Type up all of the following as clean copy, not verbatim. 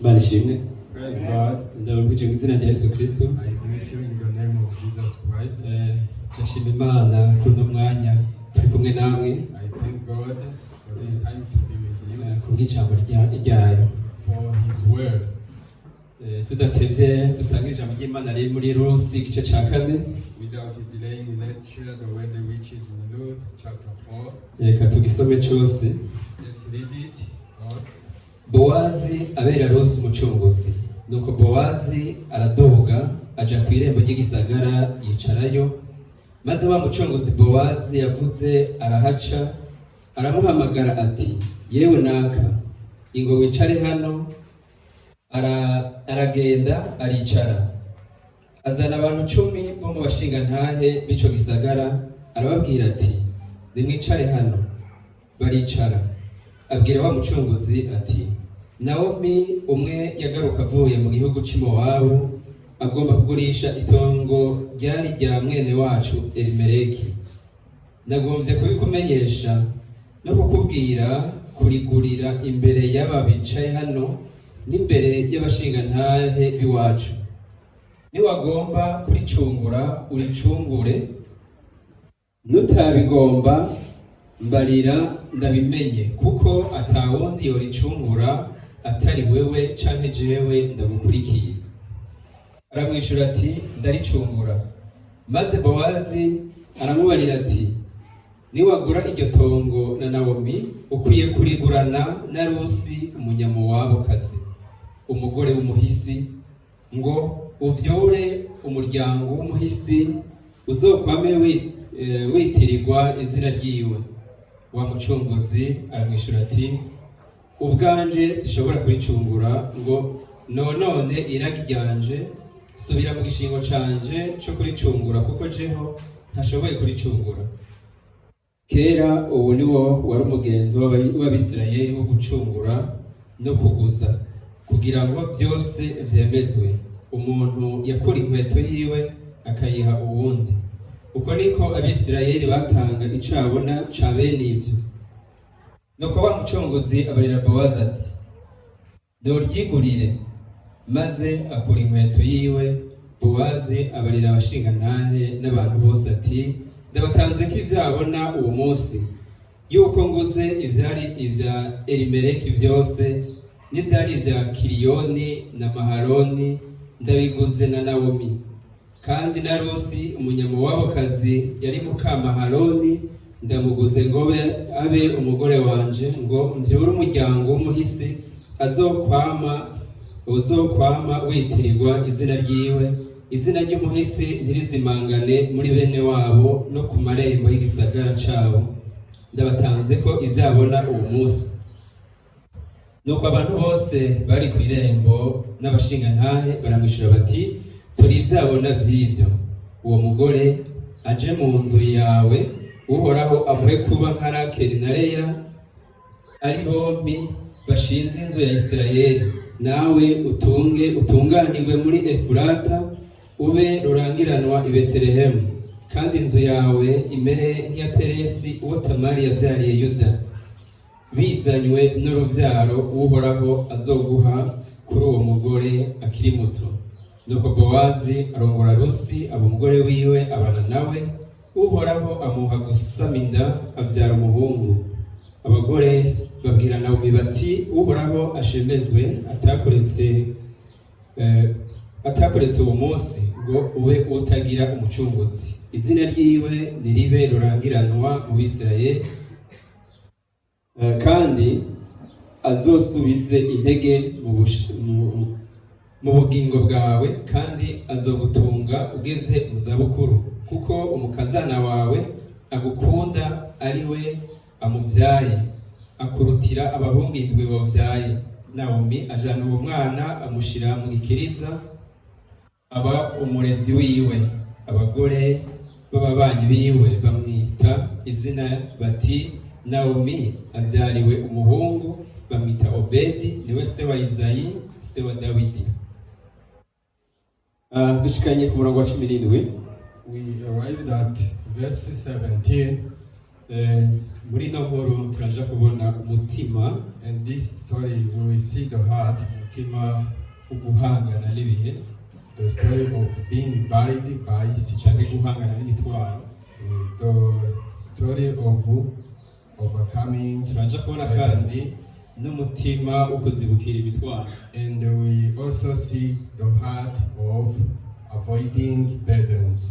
Barishimwe. Praise God. Ndababwije mu izina rya Yesu Kristo. I greet you in the name of Jesus Christ. Ndashima Imana kuri uno mwanya turi kumwe namwe. I thank God for this time to be with you. Kubw'ijambo ryayo. For His word. Tudatevye dusanga ijambo ry'Imana riri muri Rusi igice ca 4. Without delaying, let's share the word which is in Luke chapter 4. Reka tugisome cose. Let's read it out. Bowazi abera Rusi umucunguzi. Nuko Bowazi aradoga aja ku irembo ry'igisagara yicarayo, maze wa mucunguzi Bowazi yavuze arahaca, aramuhamagara ati, yewe naka, ingo wicare hano. Aragenda aricara, azana abantu 10 bo mu bashingantahe b'ico gisagara, arababwira ati, nimwicare hano. Baricara. Abwira wa mucunguzi ati, Naomi umwe yagaruka avuye mu gihugu c'Imowabu, agomba kugurisha itongo ryari rya mwene wacu Elimeleki. Nagombye kubikumenyesha no kukubwira kurigurira imbere y'aba bicaye hano n'imbere y'abashingantahe b'iwacu. Niwagomba kuricungura uricungure, nutabigomba mbarira ndabimenye, kuko atawundi yoricungura atari wewe canke jewe ndagukurikiye. Aramwishura ati, ndaricungura. Maze Bowazi aramubarira ati, niwagura iryo tongo na Naomi, ukwiye kurigurana na Rusi umunyamowabokazi, umugore w'umuhisi, ngo uvyure umuryango w'umuhisi, uzokwame witirirwa izina ryiwe. Wa mucunguzi aramwishura ati, ubwanje sishobora kuricungura, ngo none iragi ryanje, subira mu gishingo canje co kuricungura, kuko jeho ntashoboye kuricungura. Kera ubu niwo wari umugenzo w'Abisirayeli wo gucungura no kuguza, kugira ngo byose vyemezwe. Umuntu yakora inkweto yiwe akayiha uwundi. Uko niko Abisirayeli batanga ico abona ca bene ivyo. Nuko wa mucunguzi abarira Bowazi ati, ndoryigurire. Maze akora inkweto yiwe. Bowazi abarira abashingantahe n'abantu bose ati, ndabatanze ko ivyabona uwo munsi, yuko nguze ivyari ivya Elimeleki vyose, n'ivyari ivya Kiriyoni na Mahaloni, ndabiguze na Naomi. Kandi na Rusi umunyamowabokazi yari muka Mahaloni, ndamuguze ngo abe umugore wanje, ngo mvyure umuryango w'umuhisi, uzokwama witirirwa izina ryiwe. Izina ry'umuhisi ntirizimangane muri bene wabo no ku marembo y'igisagara cabo. Ndabatanze ko ivyabona uwo munsi. Nuko abantu bose bari ku irembo n'abashingantahe baramwishura bati, turi ivyabona vy'ivyo. Uwo mugore aje mu nzu yawe, Uhoraho amuhe kuba nka Rakeli na Leya, ari bombi bashinze inzu ya Isirayeli. Nawe utunganirwe muri Efurata, ube rurangiranwa i Betelehemu, kandi inzu yawe imere nk'iya Peresi uwo Tamari yavyariye Yuda. Bizanywe n'uruvyaro Uhoraho azoguha kuri uwo mugore akiri muto. Nuko Bowazi arongora Rusi aba umugore wiwe, abana nawe. Uhoraho amuha gusama inda, avyara umuhungu. Abagore babwira Naomi bati, Uhoraho ashemezwe atakuretse uwo munsi, ngo ube utagira umucunguzi. Izina ryiwe niribe rurangiranwa mu Bisirayeli, kandi azosubize intege mu bugingo bwawe, kandi azogutunga ugeze mu zabukuru, kuko umukazana wawe agukunda ari we amuvyaye, akurutira abahungu 7 bavyaye. Naomi ajana uwo mwana amushira mu gikiriza, aba umurezi wiwe. Abagore b'ababanyi biwe bamwita izina bati, Naomi avyariwe umuhungu, bamwita Obedi, niwe se wa Izayi, se wa Dawidi. Dushikanye ku murongo wa 17. We arrived at verse 17. muri ino nkuru turaja kubona umutima, and this story we will see the heart, umutima uguhangana n'ibihe, the story of being buried by canke situation, guhangana n'imitwaro. the story of overcoming, Turaja kubona kandi n'umutima wo kuzibukira imitwaro. and we also see the heart of avoiding burdens.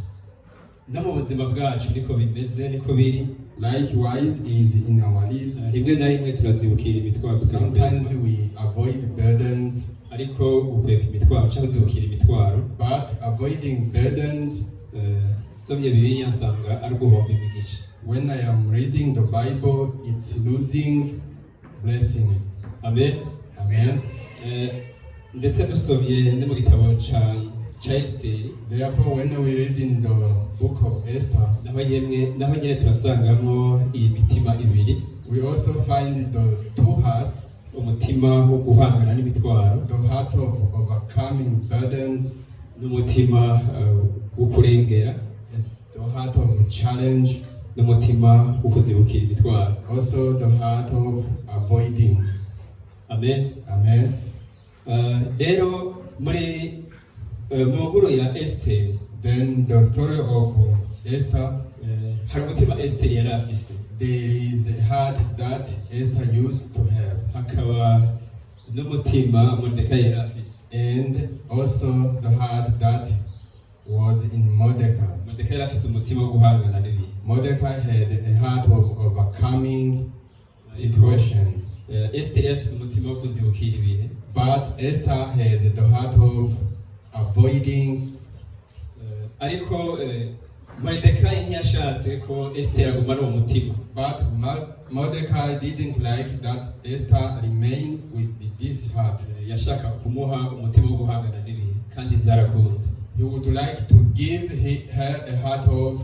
No mu buzima bwacu niko bimeze, niko biri. Likewise is in our lives. Rimwe na rimwe turazibukira imitwaro Sometimes we avoid burdens, ariko gukwepa imitwaro cyangwa kuzibukira imitwaro, but avoiding burdens, somye Bibiliya nsanga ari guhomba imigisha. when I am reading the Bible, it's losing blessing. Amen. Amen. Ndetse dusomye no mu gitabo ca Esteri, Therefore, when we read in the book of Esther, naho nyene turasangamo iyi mitima ibiri, we also find the two hearts, umutima wo guhangana n'imitwaro the hearts of overcoming burdens, n'umutima wo kurengera, and the heart of challenge, n'umutima wo kuzibukira imitwaro. also the heart of avoiding. Amen. Amen. Rero muri mu nkuru ya Esteri, Then the story of Esther, hari umutima Esteri yari afise, there is a heart that Esther used to have, hakaba n'umutima Mordecai yari afise. and also the heart that was in Mordecai. Mordecai yari afise umutima wo guhangana n'ibihe. Mordecai had a heart of overcoming situations, Esteri yari afise umutima wo kuzibukira ibihe, but Esther has the heart of avoiding. ariko Mordecai ntiyashatse ko Esteri agumana uwo mutima. But Mordecai didn't like that Esther remained with this heart. Yashaka kumuha umutima wo guhangana n'ibihe, kandi byarakunze. He would like to give her a heart of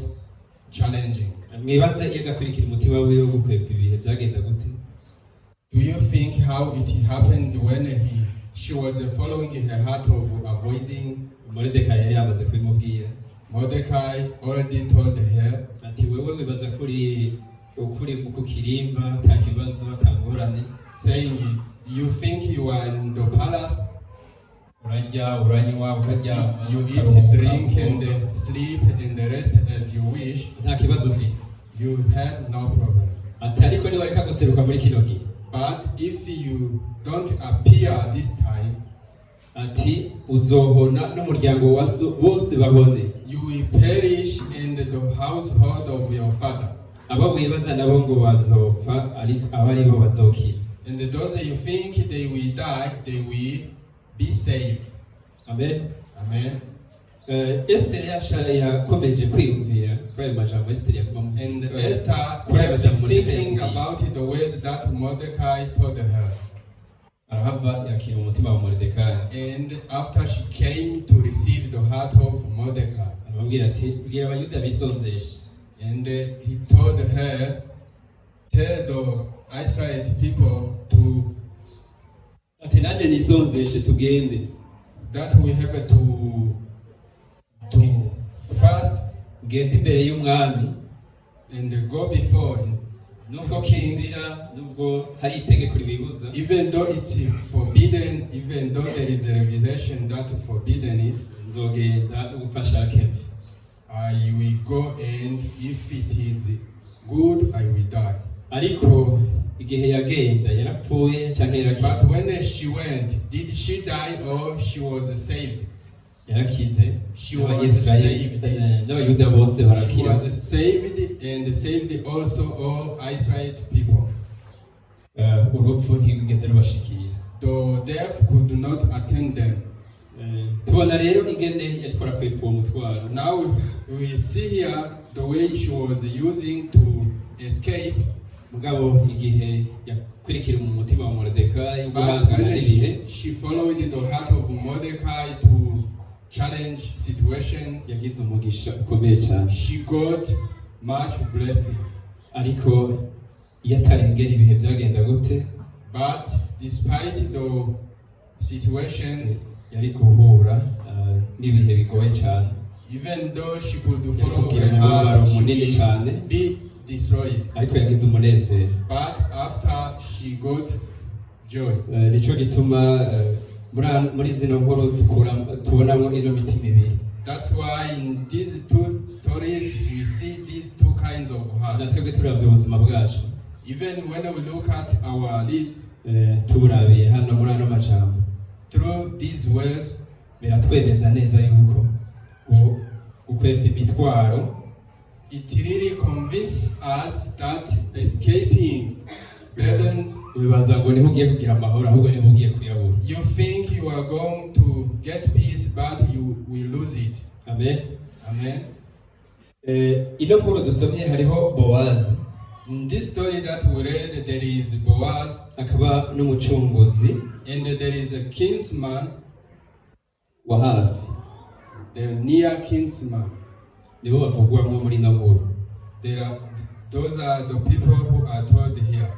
challenging. Mwibaze iyo agakurikira umutima wiwe wo gukwepa ibihe byagenda gute? Do you think how it happened when she was following her heart of avoiding? Mordecai yari yamaze kubimubwira Mordecai already told her, ati wewe wibaza kuri ku kirimba nta kibazo atangorane, saying, you think you are in the palace, urarya uranywa ukaryama you eat, ukaruhuka, drink, and sleep, and rest as you wish, nta kibazo ufise. you have no problem. Ati ariko niba areka guseruka muri kino gihe, But if you don't appear this time, ati uzohona n'umuryango wa so bose bahone, you will perish in the household of your father. abo wibaza nabo ngo bazopfa ariko abari bo bazokira. And those you think they will die, they will be saved. Amen. Amen. Esteri yakomeje kwiyumvira kuri ayo majambo Esteri yaguma And Esther kept thinking about the ways that Mordecai told her. arahava yakira umutima wa Mordecai, And after she came to receive the heart of Mordecai, aramubwira ati bwira abayuda bisonzeshe. and he told her, tell the Israelite people Ati nanjye nisonzeshe tugende. that we have to fast Genda imbere y'umwami, and go before, nubwo kizira, nubwo hari itegeko ribibuza, even though it's forbidden, even though there is a regulation that forbidden it, nzogenda n'ubufasha kemve. I will go, and if it is good, I will die. Ariko igihe yagenda yarapfuye canke But yarakize? when she went, did she die or she was saved? Yarakize. She was Abanyisirayeli saved. n'abayuda bose She barakira. was saved and saved also all Israelite people. Urupfu ntigeze rubashikira. The death could not attend them. Tubona rero ingene yariko arakwepa uwo mutwaro. Now we see here the way she was using to escape. Mugabo igihe yakurikira mu mutima wa Mordecai But guhangana n'ibihe, when she followed the heart of Mordecai to challenge situations, yagize umugisha ukomeye cyane. she got much blessing. Ariko iyo atarengera ibihe byagenda gute? But despite the situations, Yari guhura n'ibihe bigoye cyane. even though she could follow Yakubwira her umubabaro heart, munini she cyane. be destroyed. ariko yagize umunezero. But after she got joy. Nico gituma muri zino nkuru tubonamo ino mitima ibiri. That's why in these two stories you see these two kinds of hearts. Natwebwe turavye ubuzima bwacu. Even when we look at our lives, turabiye hano muri ano majambo, through these words, biratwemeza neza yuko ukwepa imitwaro, it really convinces us that escaping burdens, bibaza ngo niho ugiye kugira amahoro ahubwo niho ugiye kuyabura. You think you are going to get peace but you will lose it. Amen. Amen. Ino nkuru dusomye hariho Bowazi. In this story that we read, there is Boaz, akaba n'umucunguzi, and there is a kinsman wa hafi, the near kinsman. Nibo bavugwamo muri ino nkuru. Those are the people who are told here.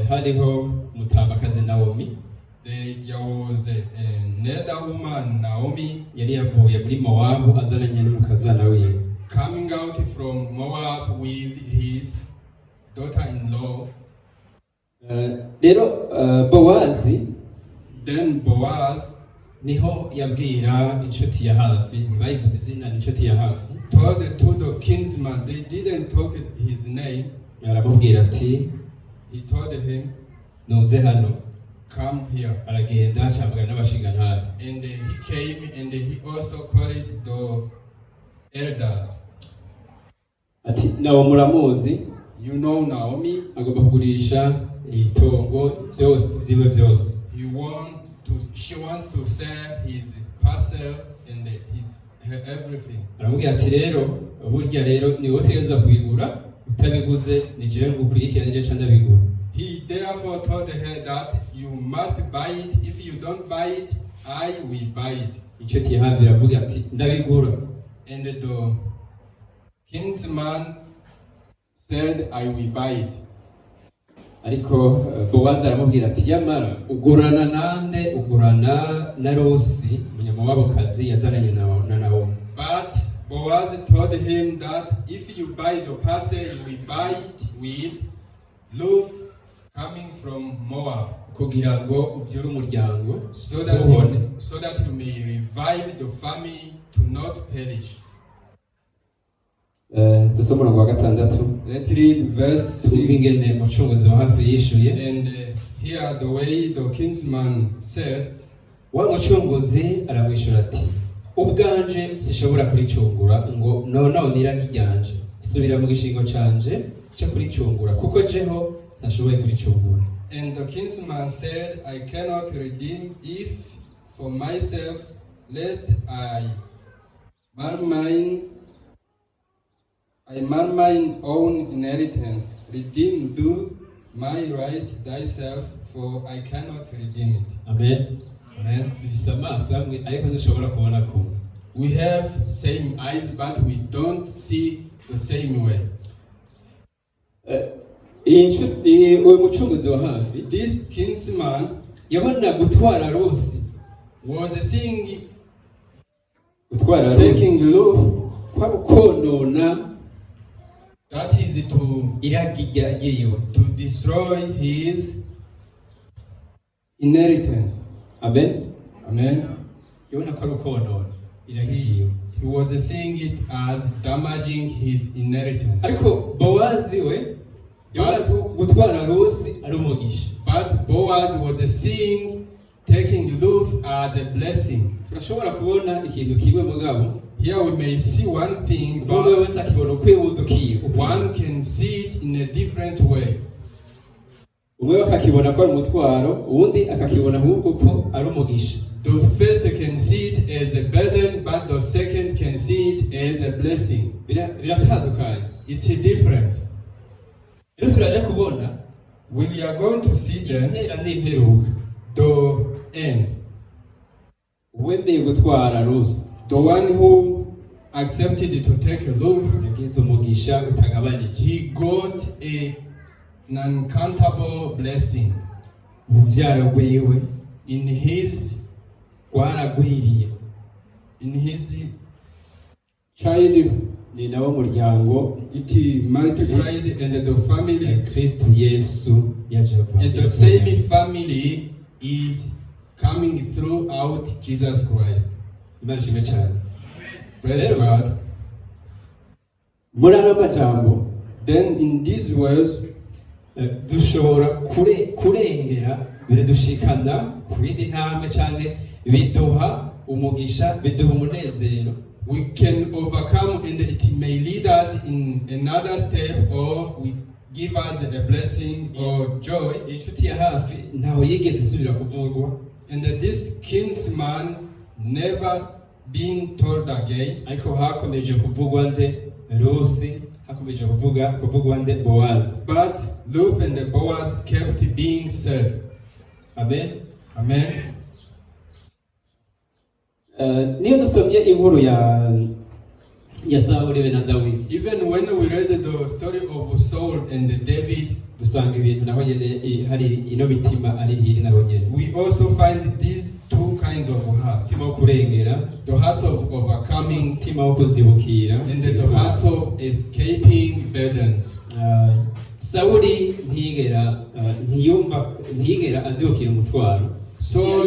Hariho mutamakazi Naomi. There was another woman, Naomi, yari yavuye muri Mowabu azananye n'umukazana wiwe, coming out from Moab with his daughter-in-law. Rero Bowazi, then Boaz, niho yabwira inshuti ya hafi, bayivuze izina inshuti ya hafi, told to the kinsman, they didn't talk his name. Aramubwira ati, he told him, nuze hano, come here. Aragenda acambagana n'abashingantari. And he came and he also called the elders. Ati nawo muramuzi, you know Naomi, agomba kugurisha itongo byose byiwe byose. She wants to sell his parcel and her everything. Aramubwira ati rero burya rero ni wowe utegerezwa kubigura, utabiguze ni jewe ngukurikira nije nca ndabigura. He therefore told her that you must buy it. If you don't buy it, I will buy it. Inshuti ya hafi iravuga ati ndabigura. And the kinsman said, I will buy it. Ariko Bowazi aramubwira ati yamara ugurana nande, ugurana na Rusi umunyamowabukazi yazananye na Naomi. But Boaz told him that if you buy the parcel, you will buy it with Ruth coming from Moab, kugira ngo ubyure umuryango, so that you may revive the family to not perish. Dusoma umurongo wa gatandatu. Let's read verse 6. Ingene umucunguzi wa hafi yishuye. And here the way the kinsman said, wa mucunguzi aramwishura ati, ubwanje sishobora kuricungura ngo noneho niragijyanje, subira mu gishingo canje cyo kuricungura kuko jeho ntashoboye kuricungura. And the kinsman said, I cannot redeem if for myself, lest I man mine own inheritance. Redeem thou my right thyself, for I cannot redeem it. Amen. Amen. We have same eyes, but we don't see the same way. This kinsman yabona gutwara Rusi was seeing taking Ruth, konona, that is to destroy his inheritance. Amen. Amen. He was seeing it as damaging his inheritance. Ariko Bowazi we gutwara Rusi ari umugisha. But Boaz was seeing taking Ruth as a blessing. Turashobora kubona ikintu kimwe mugabo. Here we may see one thing, but one can see it in a different way. The first can see it as a burden, but the second can see it as a blessing. It's different. We are going to see then the end. The one who accepted to take a Ruth, he got an uncountable blessing. In his child, ni nawo muryango it multiplied, and the family, Kristo Yesu yaje and the same family is coming throughout Jesus Christ. Imana ishimwe cyane. Praise God. Muri ano majambo Then in these words, dushobora kurengera biradushikana ku bindi ntambwe cyane biduha umugisha, biduha umunezero. we can overcome, and it may lead us in another step, or we give us a blessing or joy. Inshuti ya hafi ntaho yigeze isubira kuvugwa, And this kinsman never been told again. ariko hakomeje kuvugwa nde Rusi, hakomeje kuvugwa nde Bowazi. But Ruth and Boaz kept being said. Amen. Amen. Niyo dusomye inkuru ya Sawuli na Dawidi, Even when we read the story of Saul and David, dusanga ibintu naho nyene hari ino mitima ari hiri naho nyene. we also find these two kinds of hearts. Umutima wo kurengera, The hearts of overcoming, umutima wo kuzibukira, and the hearts of escaping burdens. Sawuli ntiyigera azibukira umutwaro.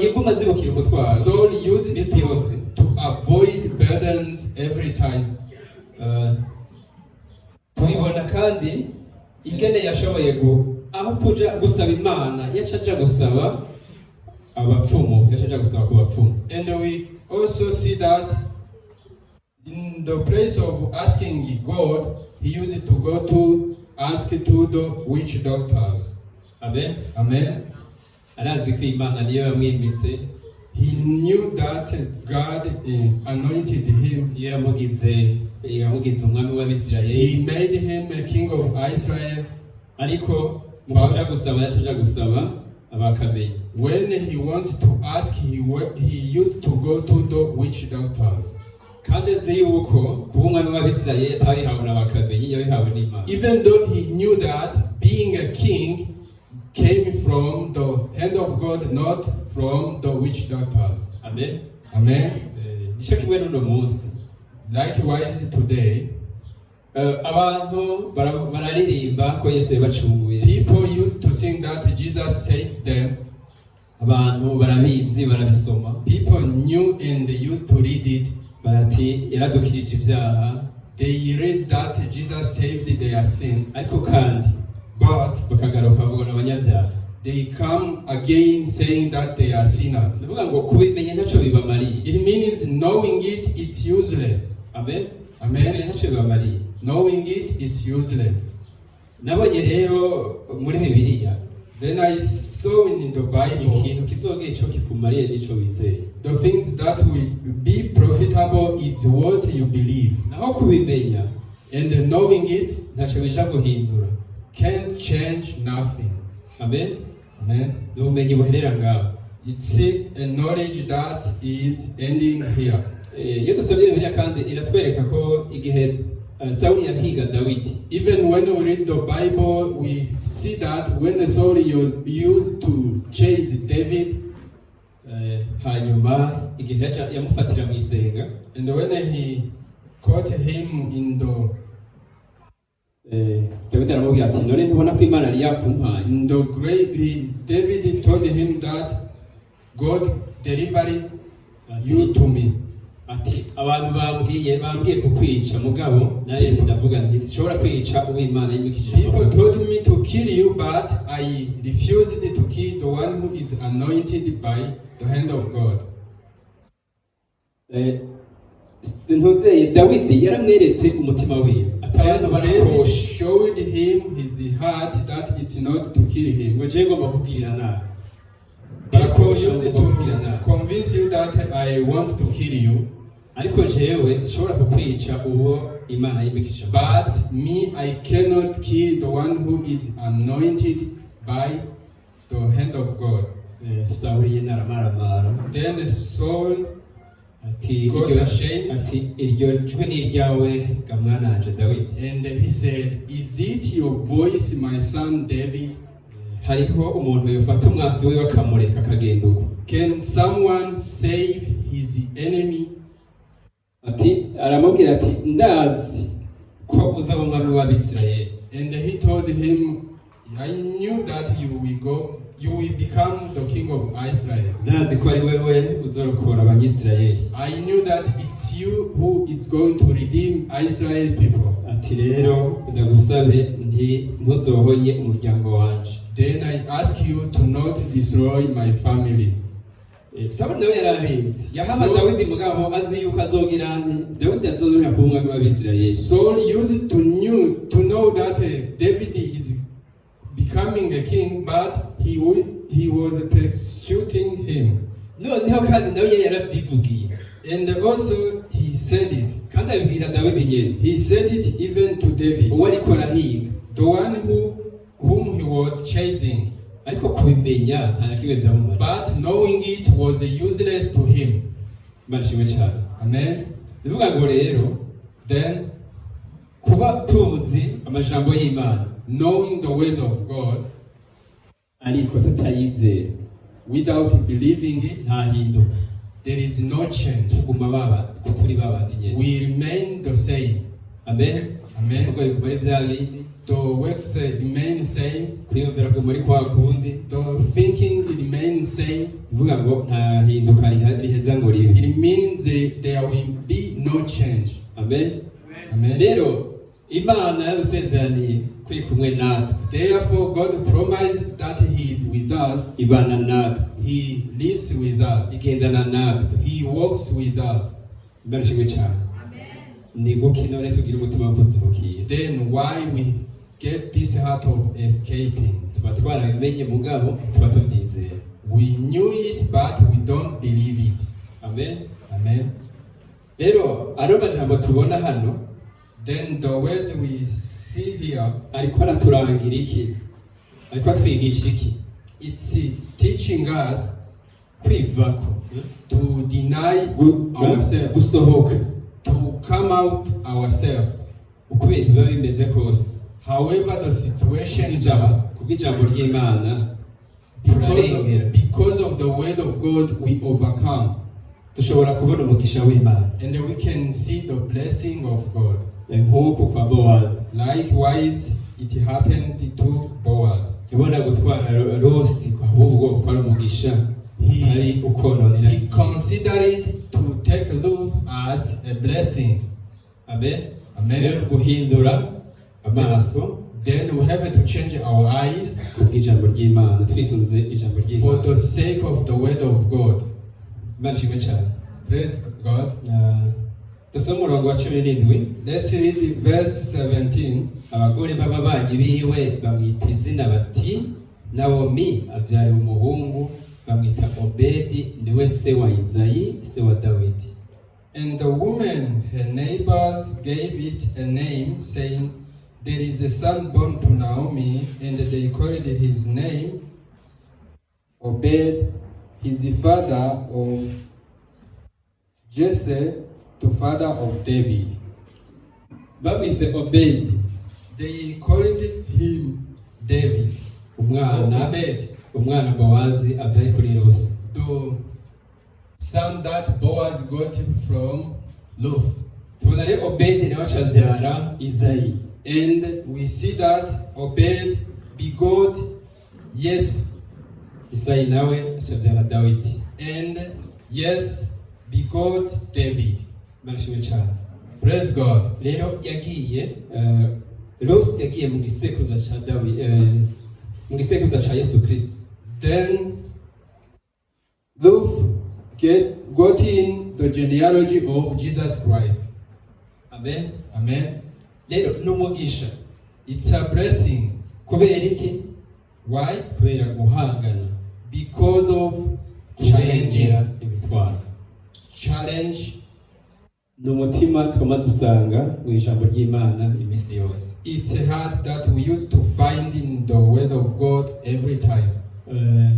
Yiguma azibukira umutwaro. Saul used Isi yose to avoid burdens every time. Tubibona kandi ingene yashoboye aho kuja gusaba Imana yacaja gusaba abapfumu, yacaja gusaba ku bapfumu. And we also see that in the place of asking God, he used to go to ask to the witch doctors. Amen. Amen. Arazi ko Imana niyo yamwimitse, He knew that God anointed him. yamugize umwami He w'Abisirayeli, made him a king of Israel. ariko mu kuja gusaba yacaja gusaba abakamenyi. When he wants to ask, he used to go to the witch doctors. Kandi azi yuko kuba umwami w'Abisirayeli atabihawe n'abakamenyi, yabihawe n'Imana. Even though he knew that being a king came from the hand of God, not from the witch doctors. Amen. Amen. Nicyo kimwe n'uno munsi. Likewise today, Abantu bararirimba ko Yesu yabacunguye. people used to sing that Jesus saved them. Abantu barabizi, barabisoma. People knew and they used to read it. Barati yaradukijije ibyaha, They read that Jesus saved their sin. ariko kandi But bakagaruka bavuga n'abanyabyaha. they come again saying that they are sinners. Ndavuga ngo kubimenya ntacyo bibamariye. It means knowing it, it's useless. Amen. Amen. Kubimenya ntacyo bibamariye. Knowing it, it's useless. Nabonye rero muri Bibiliya Then I saw in the Bible ikintu kizogera ico kikumariye nico wizeye. the things that will be profitable is what you believe. Naho kubimenya And knowing it ntacyo bija guhindura. can't change nothing. Amen. Amen. Ni ubumenyi buherera ngaho. It's a knowledge that is ending here. Iyo dusomye Bibiliya kandi iratwereka ko igihe Sawuli yahiga Dawidi, Even when we read the Bible, we see that when Saul used to chase David, hanyuma igihe yamufatira mu isenga, and when he caught him in Dawidi aramubwira ati none ntubona ko Imana yari yakumpaye? the grave, David told him that God delivered you to me. Ati abantu bambwiye kukwica mugabo naye ndavuga nti sishobora kwica uw'Imana yimikishije. People told me to kill you, but I refused to kill the one who is anointed by the hand of God. Ntuzeye Dawidi yaramweretse umutima wiwe atabantu And barakosha David showed him his heart that it's not to kill him. ngo je ngomba kubwira nawe. People used to convince you that I want to kill you, ariko jewe sishobora kukwica uwo Imana yimikishije. but me, I cannot kill the one who is anointed by the hand of God. Sawuli yenaramaramara Then Saul ati got ashamed, iryo jwi ni iryawe ga mwananje Dawidi. and he said, "Is it your voice, my son David? Hariho umuntu yofata umwasi we bakamureka akagenda uko. Can someone save his enemy?" aramubwira ati ndazi ko uzaba umwami w'Abisirayeli. And he told him, I knew that you will become the king of Israel. Ndazi ko ari wewe uzorokora Abanyisirayeli. I knew that it's you who is going to redeem Israel people. Ati rero ndagusabe ntuzohonye umuryango wanje. Then I ask you to not destroy my family. Sawuli nawe yarabizi yahama Dawidi mugabo azi yuko azogira Dawidi azorora ku mwami w'Abisirayeli. Saul used to know that David is becoming a king, but he was persecuting him. Noneho kandi nawe yaravyivugiye. And also he said it. Kandi abibwira Dawidi nyene. He said it even to David, uwo ariko arahiga, the one whom he was chasing. Ariko kubimenya nta nakimwe byamumara. But knowing it was useless to him. Barishimwe cyane. Amen. Bivuga ngo rero, then kuba tuzi amajambo y'Imana, knowing the ways of God, ariko tutayizera, without believing it, nta hinduka. there is no change. Tuguma baba kuturi babandi nyene. We remain the same. Amen. Amen. Kuko bikubari vya bindi. The works remain same. Kwiyumvira ko muri kwa kundi. The thinking remains same. Bivuga ngo nta hinduka riheza ngo ribe. It means there will be no change. Amen. Amen. Rero Imana yarusezeraniye kuri kumwe natwe. Therefore God promised that he is with us. Ibana natwe. He lives with us. Igendana natwe. He walks with us. Barishimwe cyane. Ni guki none tugira umutima w'ukuzirukiye. Then why we get this heart of escaping? Tuba twarabimenye mugabo tuba tubyizeye. We knew it but we don't believe it. Amen. Amen. Rero aro majambo tubona hano, then the words we see here, ariko araturangira iki? Ariko atwigisha iki? It's teaching us kwivako, to deny ourselves, gusohoka, to come out ourselves. Ukubera biba bimeze kose. However the situations are, kubijambo ry'Imana because of the word of God we overcome. Tushobora kubona umugisha w'Imana. And we can see the blessing of God. Nk'uko kwa Boaz. Likewise, it happened to Boaz. Ibona gutwara Rusi ahubwo kwa umugisha. He considered to take Ruth as a blessing. Amen. Amen. Guhindura amaso. Then we have to change our eyes kubw'ijambo ry'Imana, twisunze ijambo ry'Imana, for the sake of the word of God. Barishimwe cyane. Praise God. Dusoma umurongo wa 17. Let's read verse 17. Abagore b'ababanyi biwe bamwita izina bati Naomi abyara umuhungu bamwita Obedi, niwe se wa Izayi, se wa Dawidi. And the woman, her neighbors, gave it a name, saying, there is a son born to Naomi, and they called his name Obed, his father of Jesse, the father of David. Babise Obedi. They called him David. Umwana Boazi avyaye kuri Rusi. The son that Boaz got from Ruth. Tubona rero Obedi nawe acavyara Izayi. And we see that Obed begot Yes. Izayi nawe acavyara Dawidi. And Yes begot David. Barishimwe cyane. Praise God. Rero yagiye Rusi yagiye mu gisekuruza ca Dawidi, mu gisekuruza ca Yesu Kristo. Then Ruth got in the genealogy of Jesus Christ. Amen. Amen. Rero n'umugisha. It's a blessing. Kubera iki? Why? Kubera guhangana. Because of challenging imitwaro. Challenge. N'umutima twama dusanga mu ijambo ry'Imana imisi yose. It's a heart that we used to find in the word of God every time.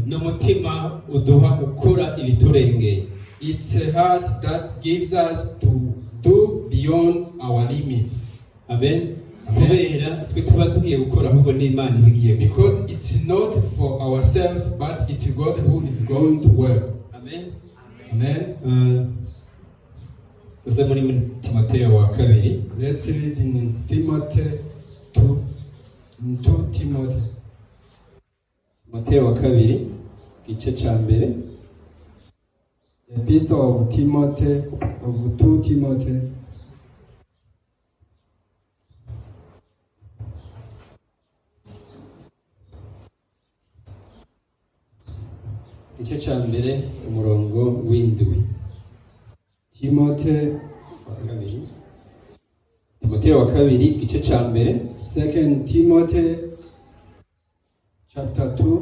N'umutima uduha gukora ibiturengeye. It's a heart that gives us to do beyond our limits. Amen. Kubera twe tuba tugiye gukora ahubwo n'Imana ibigiye. Because it's not for ourselves, but it's God who is going to work. Amen. Amen. uze muri Timoteyo wa kabiri. Let's read in Timothy 2. 2 Timothy. Timoteyo wa kabiri igice ca mbere. Epistle of Timothy, of 2 Timothy. Igice ca mbere umurongo w'indwi. Timoteyo wa kabiri igice ca mbere. 2 Timothy chapter 2.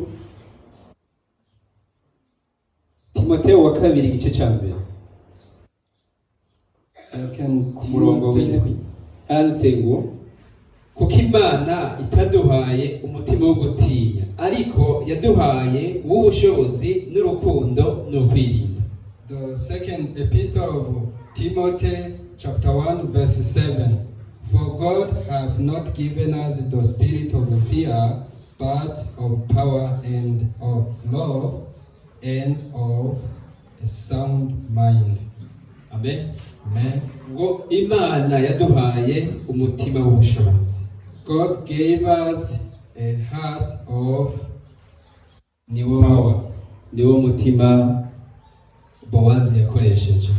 Timoteyo wa kabiri igice ca mbere. Ku murongo w'indwi handitse ngo kuko Imana itaduhaye umutima wo gutinya, ariko yaduhaye uw'ubushobozi n'urukundo n'ukwirinda. The second epistle of Timothy chapter 1 verse 7. For God hath not given us the spirit of fear, but of power and of love and of a sound mind. Amen. Amen. Ngo Imana yaduhaye umutima w'ubushobozi. God gave us a heart of Niwo power. Niwo mutima Bowazi yakoresheje.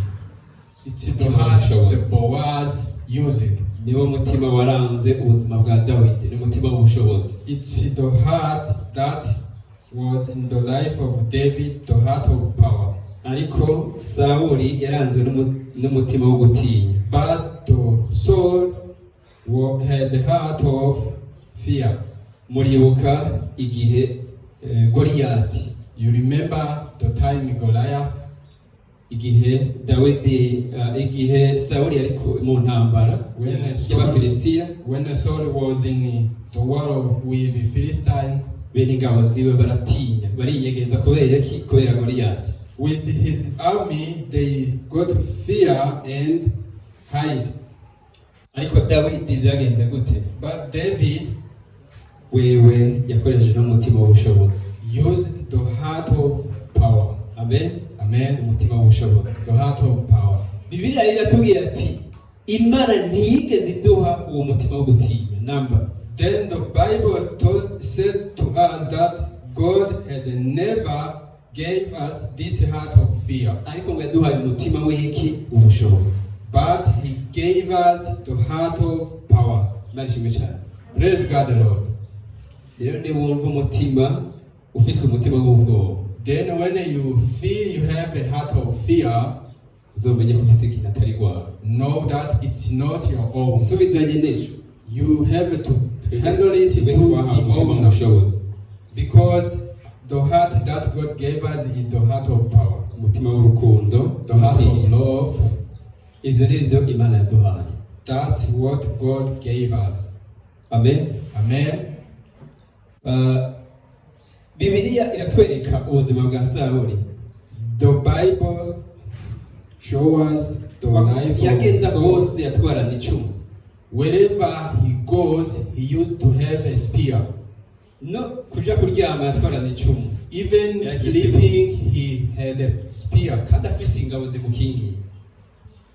It's the heart that Boaz used. Niwo mutima waranze ubuzima bwa Dawidi, ni mutima w'ubushobozi. It's the heart that was in the life of David, the heart of power. Ariko Sawuli yaranzwe n'umutima wo gutinya. But Saul had the heart of fear. Muribuka igihe Goliyati. You remember the time Goliath? Igihe Dawidi, igihe Sawuli yari mu ntambara y'Abafilisitiya. When Saul was in the war with the Philistines, bene ingabo ziwe baratinya, barinyegeza kubera Goliyati. With his army, they got fear and hide. Ariko Dawidi byagenze gute? But David wewe yakoresheje n'umutima w'ubushobozi. Used the heart of power. Amen. Amen. Umutima w'ubushobozi. The heart of power. Bibiliya iratubwira ati Imana ntiyigeze iduha uwo mutima wo gutinya. Number. Then the Bible said to us that God had never gave us this heart of fear. Ariko ngo yaduhaye umutima w'iki? Ubushobozi. But he gave us the heart of power. Marishimwe cyane. Praise God the Lord. Rero ni wumva umutima ufise umutima w'ubwoba. Then when you feel you have a heart of fear, uzomenye ko ufise ikintu atari gwawe. Know that it's not your own. Subizanye n'ejo. You have to handle it to your own. Because the heart that God gave us is the heart of power. Umutima w'urukundo. The heart of love. Ivyo nivyo Imana yaduhaye. That's what God gave us. Amen. Amen. Bibiliya iratwereka ubuzima bwa Sawuli. The Bible shows us the life yagenda of Saul. Hose yatwarana icumu. Wherever he goes, he used to have a spear. No kuja kuryama yatwarana icumu. Even sleeping, he had a spear. Kandi afise ingabo zimukingiye.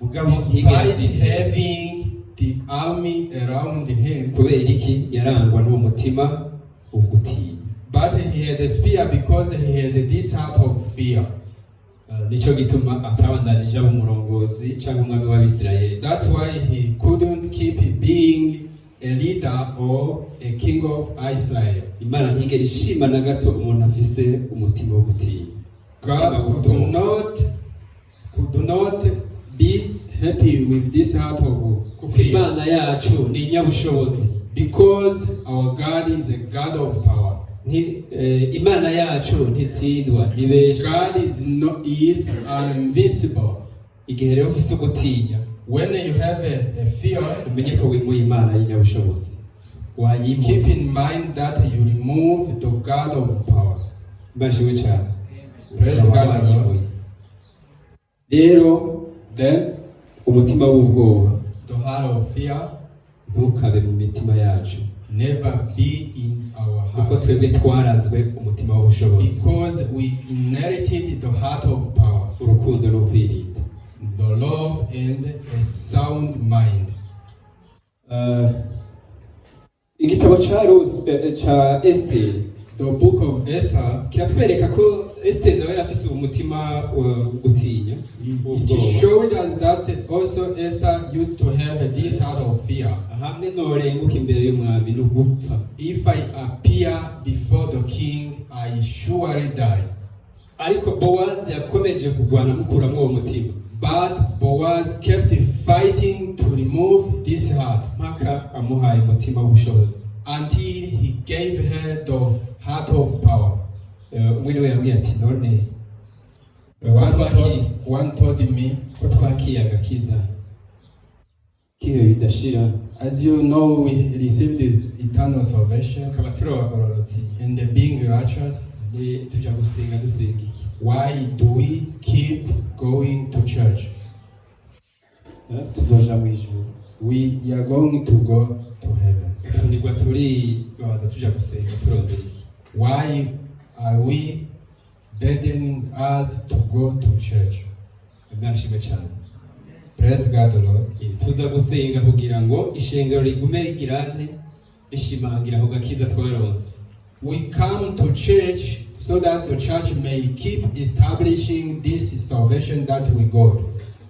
Despite having the army around him, kubera iki yarangwa n'uwo mutima ugutinya. But he had a spear because he had this heart of fear. Nico gituma atabandanije umurongozi cyangwa umwami w'Abisirayeli. That's why he couldn't keep being a leader or a king of Israel. Imana ntigera ishima na gato umuntu afise umutima wo gutinya. God could not be happy with this heart of fear. Imana yacu ni inyabushobozi. Because our God is a God of power. Imana yacu ntitsindwa nibesha. God is invincible. Igihe rero ufise gutinya, when you have a fear, umenye ko wimuye Imana y'inyabushobozi. Keep in mind that you remove the God of power. Mbashimwe cyane. Praise God. Rero then umutima w'ubwoba, the heart of fear, ntukabe mu mitima yacu. Never be in our heart. Kuko twebwe twarazwe umutima w'ubushobozi. Because we inherited the heart of power. Urukundo no kwirinda. The love and a sound mind. Igitabo ca Esther, The book of Esther, kiratwereka ko Esther nawe yarafise umutima gutinya it showed us that also Esther used to have this heart of fear. hamwe norenguka imbere y'umwami n'ugupfa. If I appear before the king, I surely die. Ariko Boaz yakomeje kugwana mukuramwo uwo mutima, But Boaz kept fighting to remove this heart mpaka amuhaye umutima w'ubushobozi. until he gave her the heart of power. Umwe niwe yambwiye ati none One told me, ko twakiye agakiza kihe bidashira, as you know, we received the eternal salvation tukaba turi abagororotsi, and being righteous. tuja gusenga dusenga iki? Why do we keep going to church? Tuzoja mu ijuru, We are going to go to heaven. tunigwa turibaza tuja gusenga turondera iki? Why are we burdening us to go to church? Imana ishimwe cyane. Praise God, Lord. Tuza gusenga kugira ngo ishengero rigume rigirane rishimangira aho gakiza twaronse. We come to church so that the church may keep establishing this salvation that we got.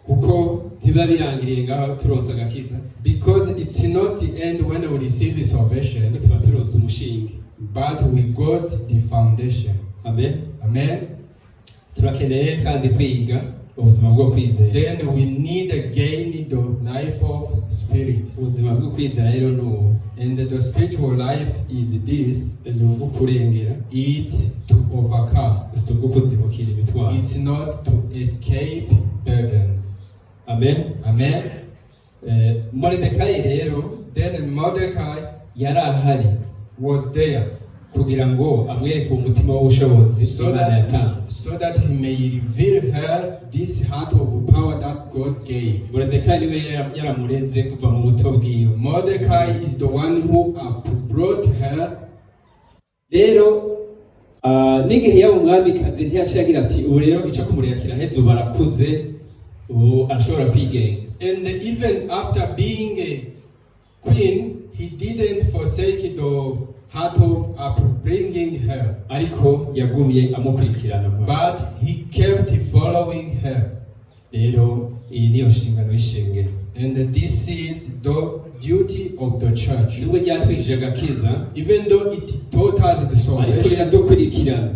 Kuko ntibiba birangiriye ngaho turonse agakiza, Because it's not the end when we receive salvation, tuba turonse umushinge. but we got the foundation. Amen. Amen. Turakeneye kandi kwiga ubuzima bwo kwizera. Then we need again the life of spirit. Ubuzima bwo kwizera rero no And the spiritual life is this: bwo kurengera, it's to overcome. si ubwo kuzibukira imitwaro. It's not to escape burdens. Amen. Amen. Moridekayi rero Then Mordecai yari ahari was there kugira ngo amwereke umutima w'ubushobozi so Imana yatanze. that he may reveal her this heart of power that God gave. Moridekayi niwe yaramureze kuva mu buto bwiwe. Mordecai is the one who brought her. Rero n'igihe yaba umwamikazi ntiyaciye agira ati ubu rero icyo kumurera kiraheze, ubu arakuze, ubu arashobora kwigenga. And even after being a queen, he didn't forsake the heart of bringing her, Ariko yagumye amukurikirana. but he kept following her. Rero iyi niyo nshingano y'ishengero. And this is the duty of the church. Nubwo ryatwishije agakiza, Even though it taught us the ariko salvation, riradukurikirana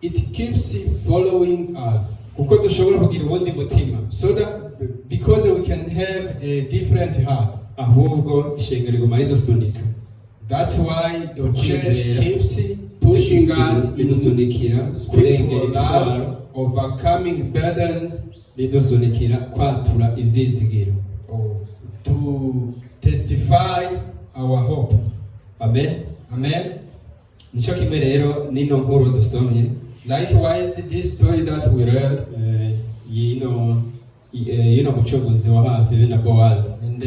it keeps following us. kuko dushobora kugira ubundi mutima, So that because we can have a different heart. ahubwo ishengero riguma ridusunika, That's why the church keeps pushing us in ridusunikira kurengera spiritual imitwaro, life, overcoming burdens, ridusunikira kwatura ivyizigiro. to testify our hope. Amen. Amen. Nico kimwe rero nino nkuru dusomye, Likewise, this story that we read, yino mucunguzi wa hafi be na Boaz, and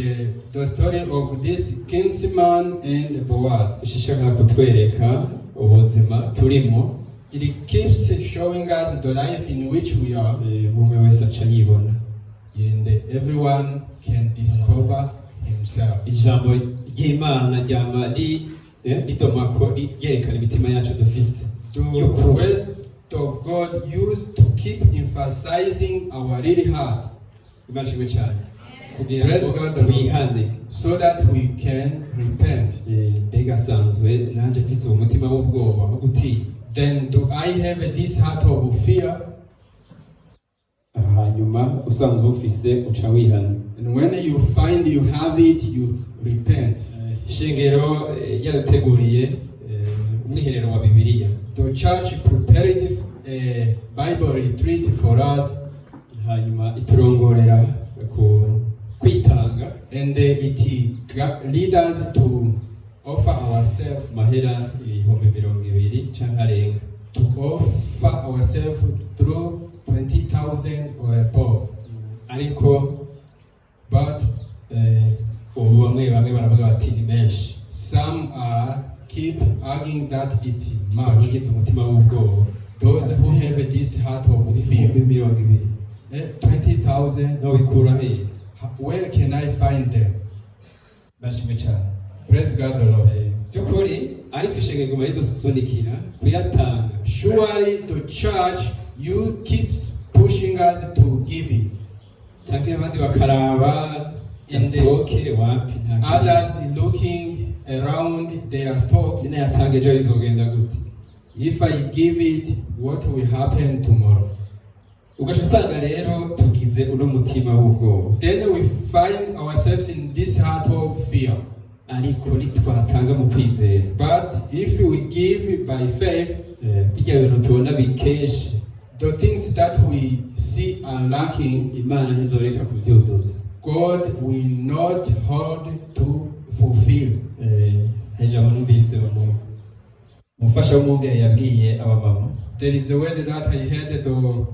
the story of this kinsman and Boaz, ishishaka kutwereka ubuzima turimo, it keeps showing us the life in which we are, umwe wese aca yibona. and everyone can discover himself. Ijambo ry'Imana ryama ridomako ryerekana imitima yacu dufise. The word of God used to keep emphasizing our real heart, Imana ishimwe cyane kugira Praise ngo God. twihane. so that we can repent. Mbega asanzwe nanjye mfise uwo mutima w'ubwoba wo gutinya. Then do I have this heart of fear? Hanyuma usanzwe ufise uca wihana. And when you find you have it, you repent. Ishengero ryarateguriye umwiherero wa Bibiliya. The church prepared a Bible retreat for us, Hanyuma iturongorera kwitanga and it lead us to offer ourselves, mahera 200,000 canke arenga. to offer ourselves through 20,000 or above. Ariko But ubu bamwe baravuga bati ni menshi. some keep arguing that it's much. Abagize umutima w'ubwoba. Those who have this heart of fear, 200,000. 20,000. nobikura hehe Where can I find them? bashimwe cyane Praise God the Lord. by'ukuri ariko ishenge guma ridusunikira kuyatanga Surely the church, you keeps pushing us to give it. cyangwa abandi bakaraba isitoke wapi nta Others looking around their stocks. nyine yatanga ejo bizogenda gute If I give it, what will happen tomorrow? ugaca usanga rero tugize uno mutima w'ubwoba Then we find ourselves in this heart of fear. ariko nitwatanga mu kwizera But if we give by faith, bijya bintu tubona bikeshi the things that we see are lacking, imana ntizoreka kubyuzuza God will not hold to fulfill. hejuru numvise umufasha w'umwungere yabwiye abamama There is a word that I heard the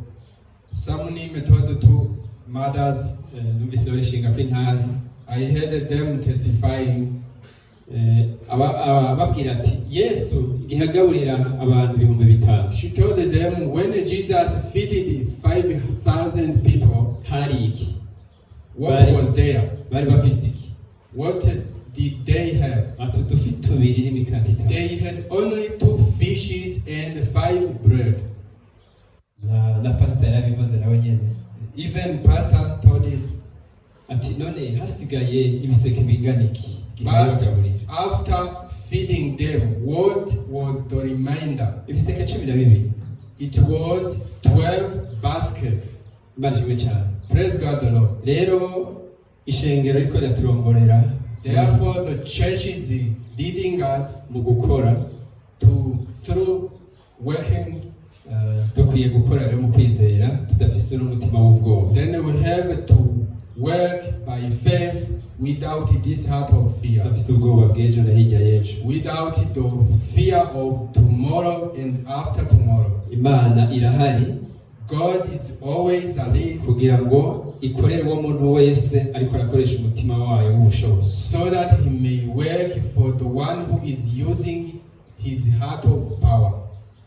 someone told to mothers. numvise barishinga ko intare I heard them testifying. babwira ati yesu igihe agaburira abantu 5,000 She told them when Jesus feeded 5,000 people, hari iki what was there? bari bafise iki What did they have? ati udufi tubiri n'imikate itanu They had only 2 fishes and 5 bread. na pastor yarabivuze nawe nyene Even pastor told it. ati none hasigaye ibiseke bingana iki But after feeding them, what was the remainder? ibiseke 12 It was 12 baskets. barishimwe cyane Praise God the Lord. rero ishengero riko ryaturongorera Therefore, the church is leading us mu gukora through working. dukwiye gukora rero mu kwizera tudafise n'umutima w'ubwoba Then we have to work by faith without this heart of fear. tudafise ubwoba bw'ejo na hirya y'ejo Without the fear of tomorrow and after tomorrow. imana irahari God is always alive kugira ngo ikorere uwo muntu wese ariko arakoresha umutima wayo w'ubushobozi so that he may work for the one who is using his heart of power.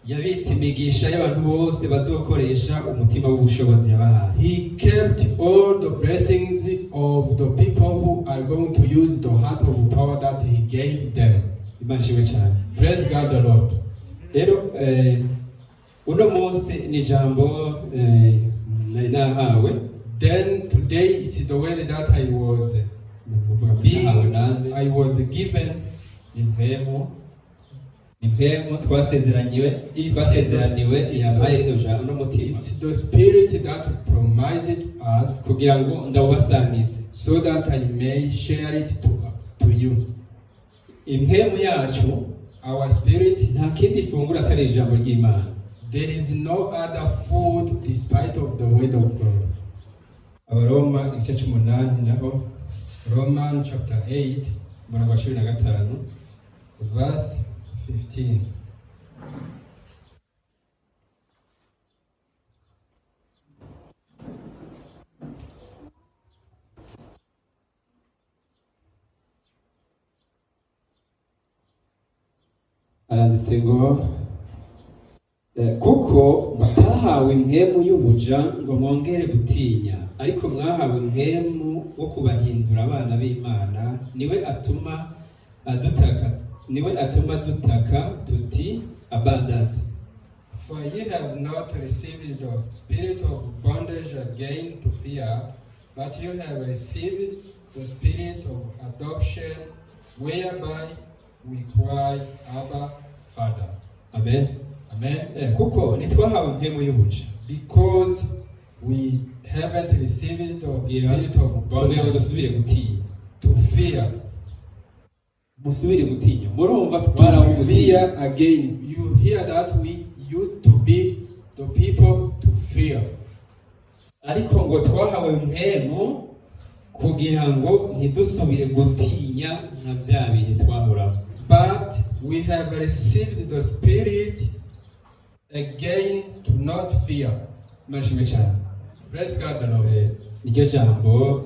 yabitse imigisha y'abantu bose bazokoresha umutima w'ubushobozi yabahaye He kept all the blessings of the people who are going to use the heart of power that he gave them. imana ishimwe cyane Praise God the Lord. rero uno munsi ni ijambo nari nahawe Then today it's the way that I was given. impemu twasezeraniwe yampaye ino jambo n'umutima It's the spirit that promised us kugira ngo ndawubasangize so that I may share it to you. impemu yacu Our spirit, nta kindi funguro atari ijambo ry'imana there is no other food despite of the word of God. abaroma igice 8 naho Romans chapter 8 umurongo wa 15 verse 15. aranditse ngo kuko mutahawe impemu y'ubuja ngo mwongere gutinya ariko mwahawe impemu wo kubahindura abana b'Imana niwe atuma dutaka tuti abandati. For ye have not received the spirit of bondage again to fear, but you have received the spirit of adoption, whereby we cry, Abba, Father. Amen. Amen. Kuko nitwahawe impemu y'ubuja. Because we haven't received the spirit of bondage dusubire gutinya. To fear. Musubire gutinya. Murumva To fear again. You hear that we used to be the people to fear. Ariko ngo twahawe impemu kugira ngo ntidusubire gutinya nka bya bihe twahora. But we have received the spirit again to not fear. Mashimwe cyane. Praise God the Lord. Niryo jambo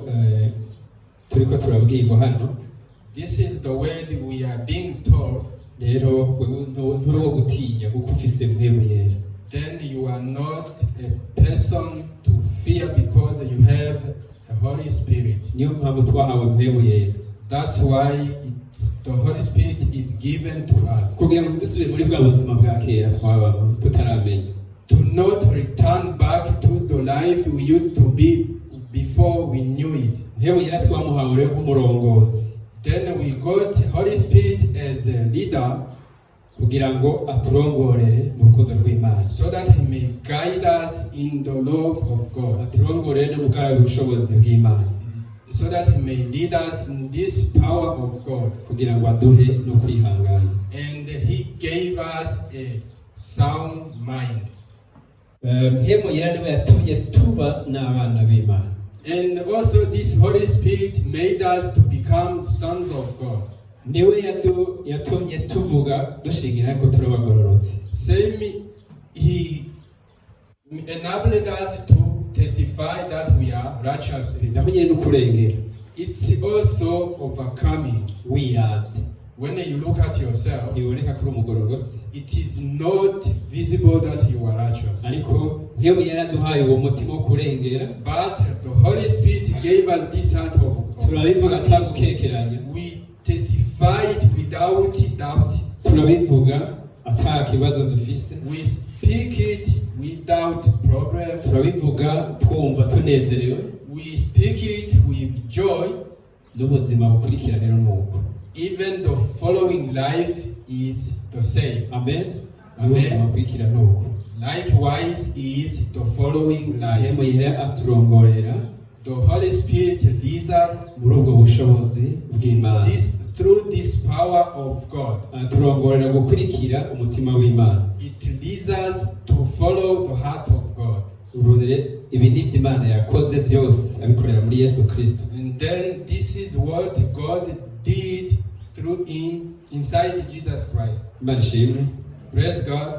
turiko turabwirwa hano. This is the word we are being told. Rero nturi wo gutinya kuko ufise impemu yera. then you are not a person to fear because you have a Holy Spirit. niyo mpamvu twahawe mpemu yera. That's why the Holy Spirit is given to us. kugira ngo dusubire muri bwa buzima bwa kera twabamo tutaramenya. To not return back to the life we used to be before we knew it. mpemu yera twamuhawe rero nk'umurongozi. Then we got Holy Spirit as a leader kugira ngo aturongorere mu rukundo rw'Imana. so that he may guide us in the love of God. aturongorere no mu bwarabe ubushobozi bw'Imana. So that he may lead us in this power of God. kugira ngo aduhe no kwihangana. And he gave us a sound mind. mpemu yera niwe yatumye tuba n'abana b'Imana. And also this Holy Spirit made us to become sons of God. niwe yatumye tuvuga dushingira ko turi abagororotsi. Same, he enabled us to testify that we are righteous people. naho nyine no kurengera. It's also overcoming. wiravye When you look at yourself, ntiboneka kuri umugororotsi, it is not visible that you are righteous. ariko mpemu yera yaraduhaye uwo mutima wo kurengera. But the Holy Spirit gave us this heart of turabivuga atagukekeranya, we testify it without doubt. turabivuga ata kibazo dufise, We speak it without problem. turabivuga twumva tunezerewe. We speak it with joy. n'ubuzima bukurikira rero nuko. Even the following life is the same. amen. Amen. n'ubuzima bukurikira nuko. Likewise is the following life. mpemu yera aturongorera The Holy Spirit leads us muri ubwo bushobozi bw'Imana. through this power of God. aturongorera gukurikira umutima w'Imana. It leads us to follow the heart of God. urondere ibi nivyo Imana yakoze byose abikorera muri Yesu Kristo. And then this is what God did through inside Jesus Christ. Imana ishimwe. Praise God.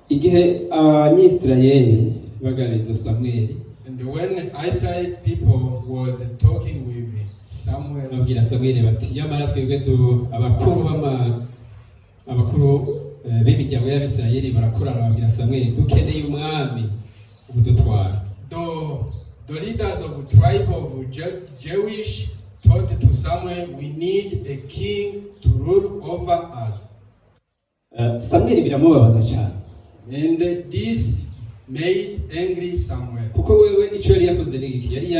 igihe abanyisirayeli baganiriza Samweli, And when Israel people was talking with Samuel, babwira Samweli bati nyamara twebwe abakuru b'imiryango y'Abisirayeli barakorana, babwira Samweli dukeneye umwami udutwara. the leaders of the tribe of Jewish told to Samuel, we need a king to rule over us. Samweli biramubabaza cyane, And this made angry Samuel. kuko wewe icyo yari yakoze ni iki, yari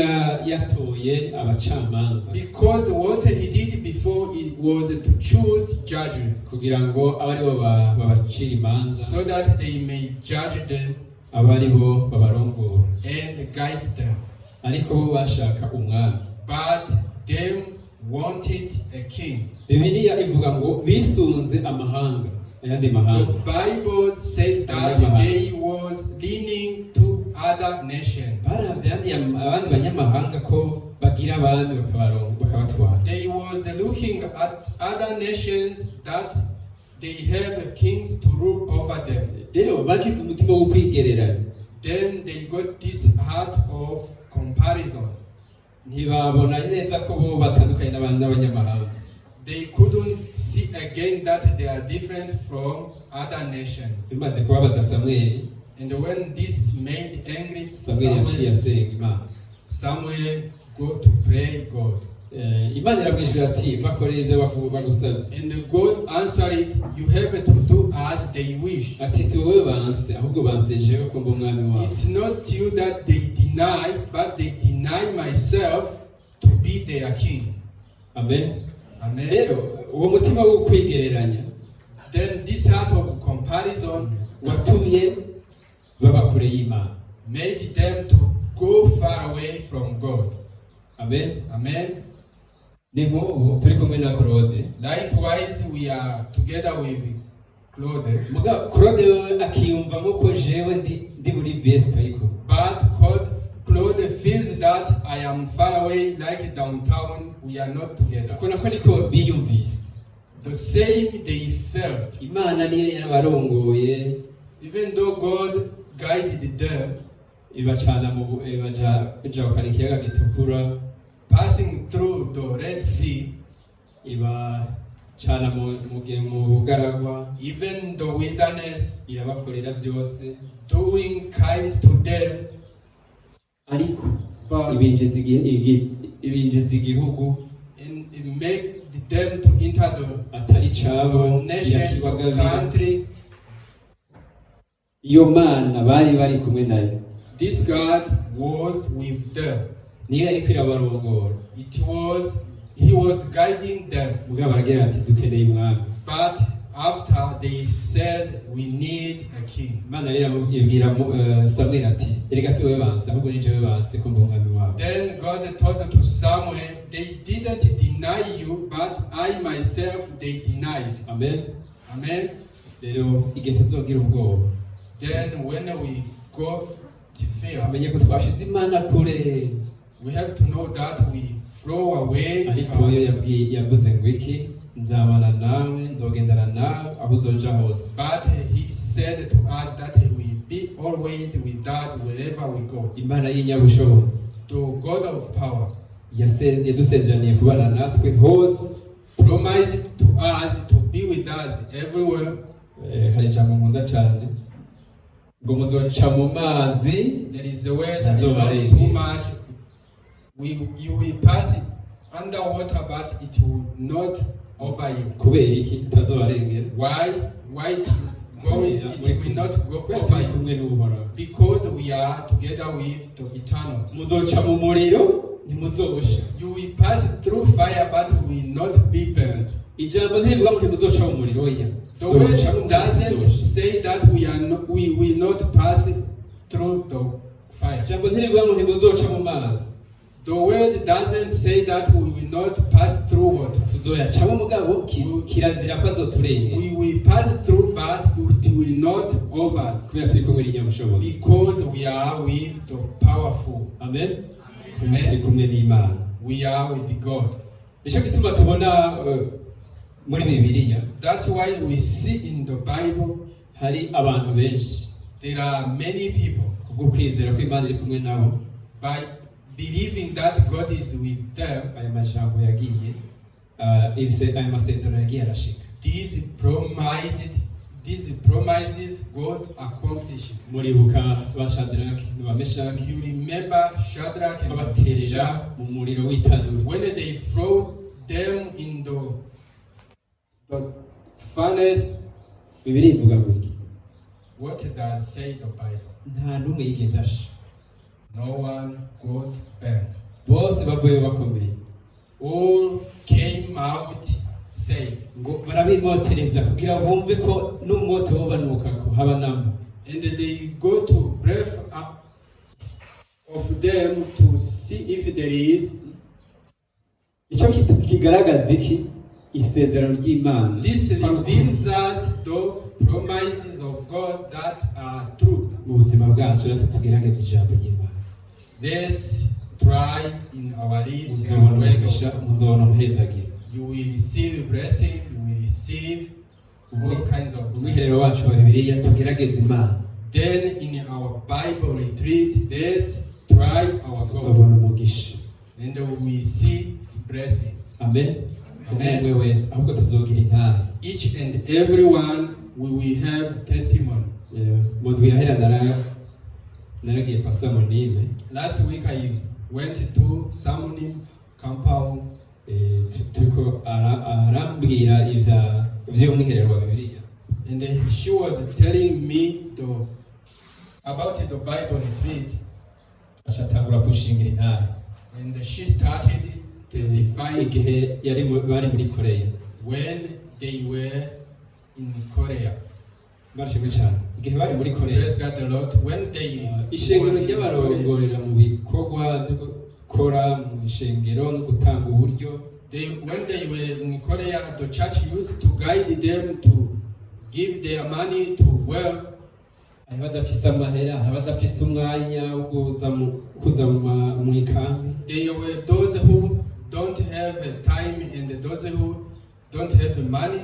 yatoye abacamanza Because what he did before it was to choose judges kugira ngo abe aribo babacira imanza, so that they may judge them abe aribo babarongora. and guide them. ariko bo bashaka umwami. But them wanted a king. Bibiliya ivuga ngo bisunze amahanga, ayandi The mahanga. Bible says that they was leaning to other nations. baravye abandi banyamahanga ko bagira abandi bakabatwara. They was looking at other nations that they have kings to rule over them. rero bagize umutima wo kwigereranya, Then they got this heart of comparison. ntibabona neza ko bo batandukanye n'abanyamahanga. They couldn't see again that they are different from other nations. bimaze kubabaza Samweli, And when this made angry Samweli yaciye asenga Imana. Samuel go to pray God. Imana irabwishura ati bakore ivyo bagusabye. And God answered, you have to do as they wish. ati si wowe banse, ahubwo banse jewe ko mba umwami wabo. It's not you that they deny, but they deny myself to be their king. Amen. Amen. rero uwo mutima wo kwigereranya Then this heart of comparison watumye baba kure y'Imana. made them to go far away from God. Amen. Amen. ni nk'ubu turi kumwe na Claude. Likewise, we are together with Claude. muga Claude we akiyumvamo ko jewe ndi muri Vespa yiko. But Claude feels that I am far away, like downtown, we are not together. Uko nako niko biyumvise. The same they felt. Imana niyo yarabarongoye, Even though God guided them, ibacana mu ibaja bakana ikiyaga gitukura, passing through the Red Sea, cana mu bugaragwa, even the wilderness, irabakorera byose, doing kind to them. Ariko But ibinjiza igihugu and it make them to enter atari cabo the nation, the country. Iyo Mana bari kumwe nayo, This God was with them. niyo ariko irabarongora. He was guiding them. Mugabo baragira ati dukeneye umwami. But after they said we need a king. Imana rero ibwira Samuel ati erega si wowe banse ahubwo ni jewe banse ko mba umwami wawe. Then God told to Samuel, they didn't deny you, but I myself they denied. Amen. Amen. Rero igihe tuzogira ubwoba, Then when we go to fear, tumenye ko twashize Imana kure. we have to know that we throw away Ariko yo yavuze ngo iki, nzabana nawe nzogendana nawe aho uzoja hose. but he said to us that he will be always with us wherever we go. Imana y'inyabushobozi, To God of power, yadusezeraniye kubana natwe hose. promised to us to be with us everywhere. Hari ijambo nkunda cyane ngo muzoca mu mazi There is a word that is not too much. You will pass it underwater, but it will not over you. kubera iki utazobarengera. Why it will not go Kubera over turi you? kumwe n'Uhoraho. Because we are together with the eternal. Muzoca mu muriro ntimuzosha. You will pass through fire, but will not be burnt. Ijambo ntirivuga ngo ntimuzoca mu muriro oya. The word doesn't say that we will not pass through the fire. Ijambo ntirivuga ngo ntimuzoca mu mazi. The word doesn't say that we will not pass through water. Tuzoyacamo mugabo kirazira ko azoturengera. We will pass through, but it will not over us. Kubera turi kumwe n'inyabushobozi. Because we are with the powerful. Amen. Amen. Turi kumwe n'Imana. We are with God. Nicyo gituma tubona muri Bibiliya That's why we see in the Bible hari abantu benshi there are many people kubwo kwizera ko Imana iri kumwe nabo. by believing that God is with them. Aya majambo yagiye aya masezerano yagiye arashika. These promises God accomplished. Muribuka ba Shadraki na Meshaki You remember Shadrach and babaterera Meshach mu muriro w'itanuru. when they throw them in the furnace. Bibiri ivuga ngo iki? What does say the Bible? Nta n'umwe yigeze asha. No one got burnt. Bose bavuye bakomeye. All came out safe. Ngo barabimotereza kugira bumve ko n'umwotsi wobanuka ko haba namba. And they go to breath up of them to see if there is. Icyo kigaragaza iki? Isezerano ry'Imana. This reveals us the promises of God that are true. Mu buzima bwacu rero tugerageza ijambo ry'Imana. Let's try in our lives and Muzobona work. umugisha, muzobona umuhezagiro. You will receive blessing, you will receive all kinds of Umwiherero wacu wa Bibiliya tugerageza Imana. Then in our Bible retreat, let's try our God. Tuzobona umugisha. And we see blessing. Amen. Umwe wese ahubwo tuzogira intare. Each and every one we will have testimony. Mu ndwi yahera naragiye kwa Samonime. Last week I went to Samonim compound. Turiko arambwira ivy'umwiherero wa Bibiliya. And she was telling me about the Bible retreat. Acatangura gushingira intare. And she started testifying igihe bari muri Korea. when they were in Korea. Barashimwe cyane. Igihe bari muri Korea. Praise God the Lord. When they ishengero ry'abarongorera mu bikorwa byo gukora mu ishengero no gutanga uburyo. When they were in Korea, the church used to guide them to give their money to work. Abadafise amahera, abadafise umwanya wo kuza mu ikambi. They were those who don't have time and those who don't have money.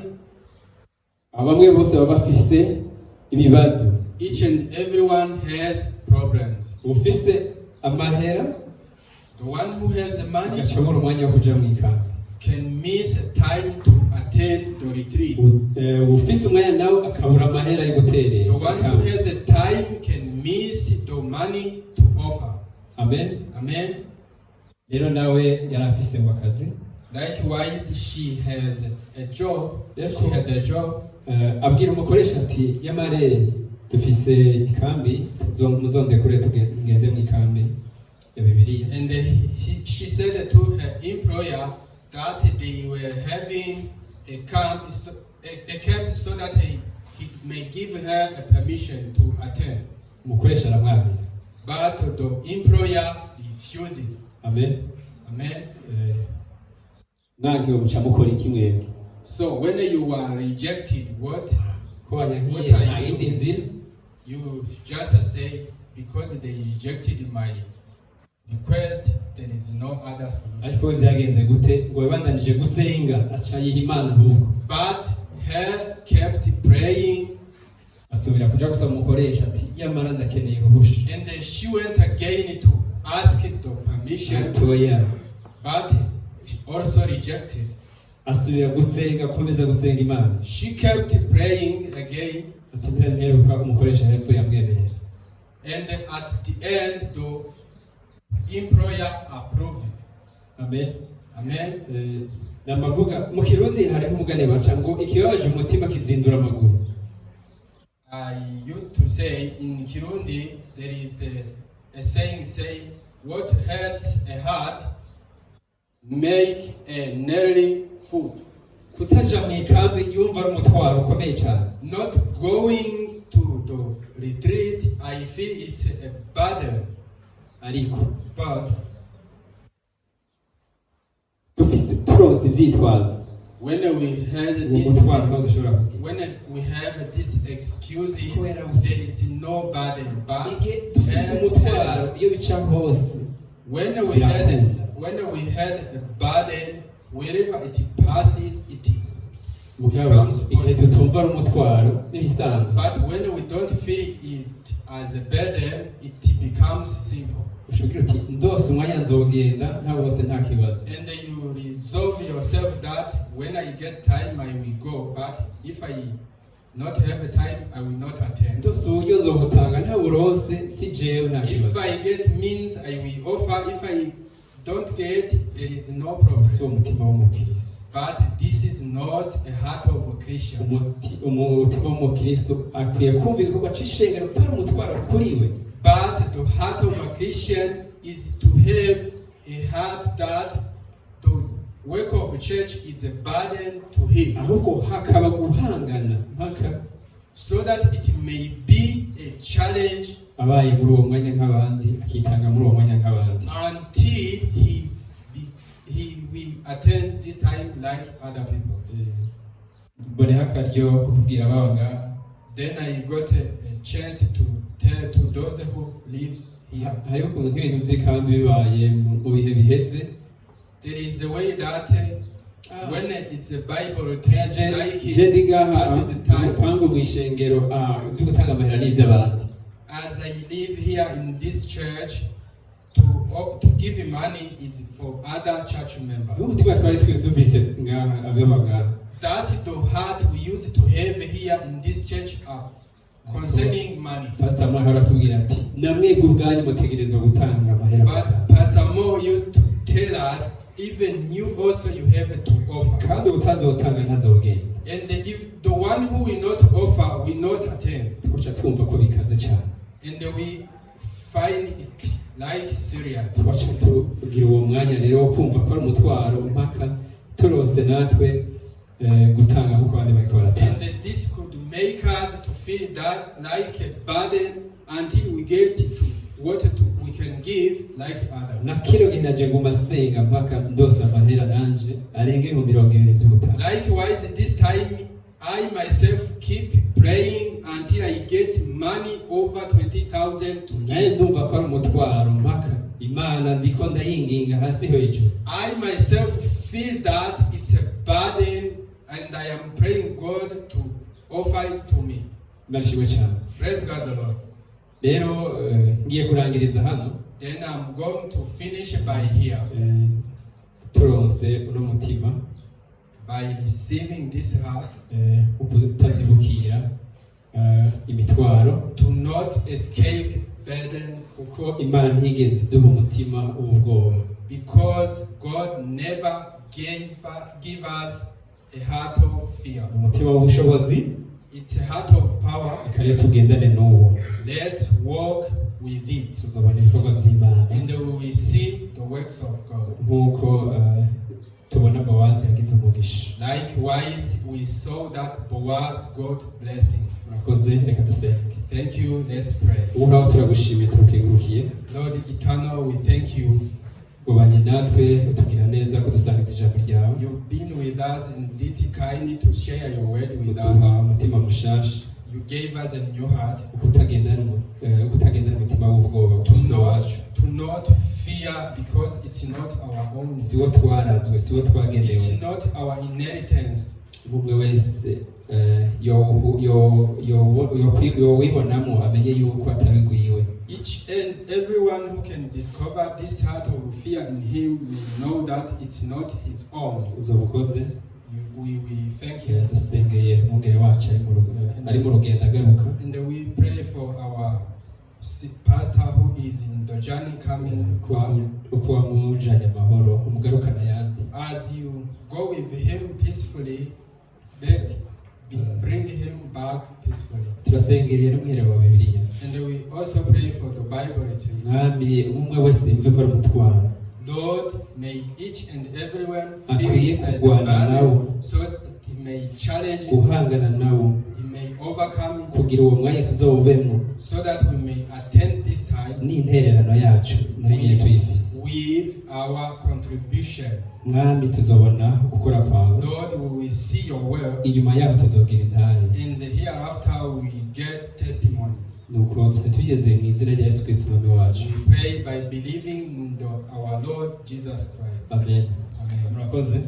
Abamwe bose baba bafise ibibazo. Each and everyone has problems. Ufise amahera, the one who has the money agacamura umwanya wo kuja mu ikambi. can miss time to attend the retreat. ufise umwanya nawe akabura amahera yo guterera. The one who has a time can miss the money to offer. Amen. Amen. Rero nawe yari afise ngo akazi. Likewise, she has a job. Yes, She had a job. Abwira umukoresha ati yamare dufise ikambi muzondekure tugende mu ikambi ya Bibiliya. And she said to her employer that they were having a camp so that he may give her a permission to attend. Umukoresha aramwabira. But the employer refused it. Amen. Amen. Nange umuca mukora iki mwebwe? So when you are rejected, what Ko are yindi nzira? you just say, because they rejected my request, there is no other solution. Ariko byagenze gute ngo yabandanije gusenga aca yiha Imana ahubwo. But her kept praying, Asubira kuja gusaba umukoresha ati yamara ndakeneye uruhusha. and then she went again to ask the permission, Atoya. but she also rejected. Asubira gusenga akomeza gusenga Imana. She kept praying again, Ati mperuka umukoresha hepfo yamwemerera. and at the end, the employer approved it. Amen. Amen. Namavuga mu Kirundi hariho umugani baca ngo ikibabaje umutima kizindura amaguru. I used to say in Kirundi, there is a saying say, what hurts a heart make a nearly foot. Kutaja mu ikambi yumva ari umutwaro ukomeye cyane. Not going to the retreat, I feel it's a burden. Ariko But dufise turose ivyitwazo. when we had Umutwaro ntabwo dushobora kugira. when we have this excuses, Kubera there is no burden. But Ige dufise umutwaro iyo bica hose. when we had a burden, wherever it passes, it Mugabo igihe tutumva ari umutwaro n'ibisanzwe. but when we don't feel it as a burden, it becomes simple. Ushobora uti ndose umwanya nzogenda nta bose nta kibazo. And then you resolve yourself that when I get time, I will go. But if I not have a time, I will not attend. Ndose uburyo nzobutanga nta burose si jewe nta If kibazo. I get means, I will offer. If I don't get, there is no problem. Si umutima w'umukristo. But this is not a heart of a Christian. Umutima w'umukristo akwiye kumva igikorwa c'ishengero utari umutwaro kuri we. But the heart of a Christian is to have a heart that the work of the church is a burden to him, Ahubwo hakaba guhangana mpaka so that it may be a challenge abaye muri uwo mwanya nk'abandi akitanga muri uwo mwanya nk'abandi. until he will attend this time like other people. Mboneho akaryo ko kubwira abanga. Then I got a chance to tell to those who lives here. Hariho ukuntu nk'ibintu vy'ikambi bibaye mu bihe biheze. There is a way that when it's a Bible text like Je ndigaha pass the time. umupango mw'ishengero ivyo gutanga amahera n'ivy'abandi. As I live here in this church, to give money is for other church members. Umutima twari dufise ngaha ababagana. That's the heart we used to have here in this church concerning money. Pastor Mahara atubwira ati namwebwe ubwanyu mutegerezwa gutanga amahera. But Pastor Mo used to tell us, even you also you have to offer. Kandi utazotanga ntazogenda. And if the one who will not offer will not attend. Tuca twumva ko bikaze cyane. And we find it like serious. Tuca tugira uwo mwanya rero wo kumva ko ari umutwaro mpaka turose natwe gutanga nkuko abandi bariko baratanga. And this could make us to feel that like a burden until we get to what we can give like others. Na kilo gihe naje nguma senga mpaka ndose amahera nanje arenge 20 vy'ubutanga. Likewise, this time I myself keep praying until I get money over 20,000 to Naye give. ndumva ko ari umutwaro mpaka Imana ndiko ndayinginga hasi hejuru. I myself feel that it's a burden and I am praying God to offer it to me. Ndashimwe cyane. Praise God the Lord. Rero ngiye kurangiriza hano. Then I'm going to finish by here. turonse uno mutima by receiving this heart, utazibukira imitwaro, to not escape burdens, kuko Imana ntigeze iduha umutima w'ubwoba, because God never give us a heart of fear. umutima w'ubushobozi. It's a heart of power. Reka tugendane n'uwo, Let's walk with it, tuzabona ibikorwa by'Imana, and we will see the works of God. nk'uko tubona Bowazi yagize umugisha. Likewise, we saw that Boaz got blessing. Murakoze, reka dusenge. Thank you. Let's pray. Uhoraho turagushimiye, turukengurukiye, Lord eternal, we thank you. ubanye natwe, utugira neza kudusangiza ijambo ryawe, You've been with us and did kind to share your word with us. uduha umutima mushasha, You gave us a new heart ukutagendana umutima w'ubwoba gusa wacu. to not fear, because it's not our own. Siwo twarazwe, siwo twagendewe. It's not our inheritance. Umwe wese yowibonamo amenye yuko atabigwiwe. Each and everyone who can discover this heart of fear in him will know that it's not his own. Uzobukoze, We thank you. dusengeye umwungere wacu ari mu rugendo agaruka, And we pray for our pastor who is in the journey coming back. uko wamujanye amahoro umugarukana yandi. As you go with him peacefully, bring him back peacefully. Turasengeye n'umwiherero wa Bibiliya, And we also pray for the Bible retreat. mwami umwe wese yumve ko ari umutwaro, Lord, may each and everyone akwiye feel as a kurwana nawo, burden, so that he may challenge it, guhangana nawo, he may overcome it, kugira uwo mwanya tuzowubemo so that we may attend this time n'intererano yacu nayo nyine tuyifise. with our contribution. Mwami tuzobona gukora kwawe, Lord, we will see your work, inyuma yaho tuzogira intare. and hereafter we get testimony. Nuko duse tugeze mu izina rya Yesu Kristo umwami wacu. We pray by believing in our Lord Jesus Christ. Amen. Amen. Murakoze.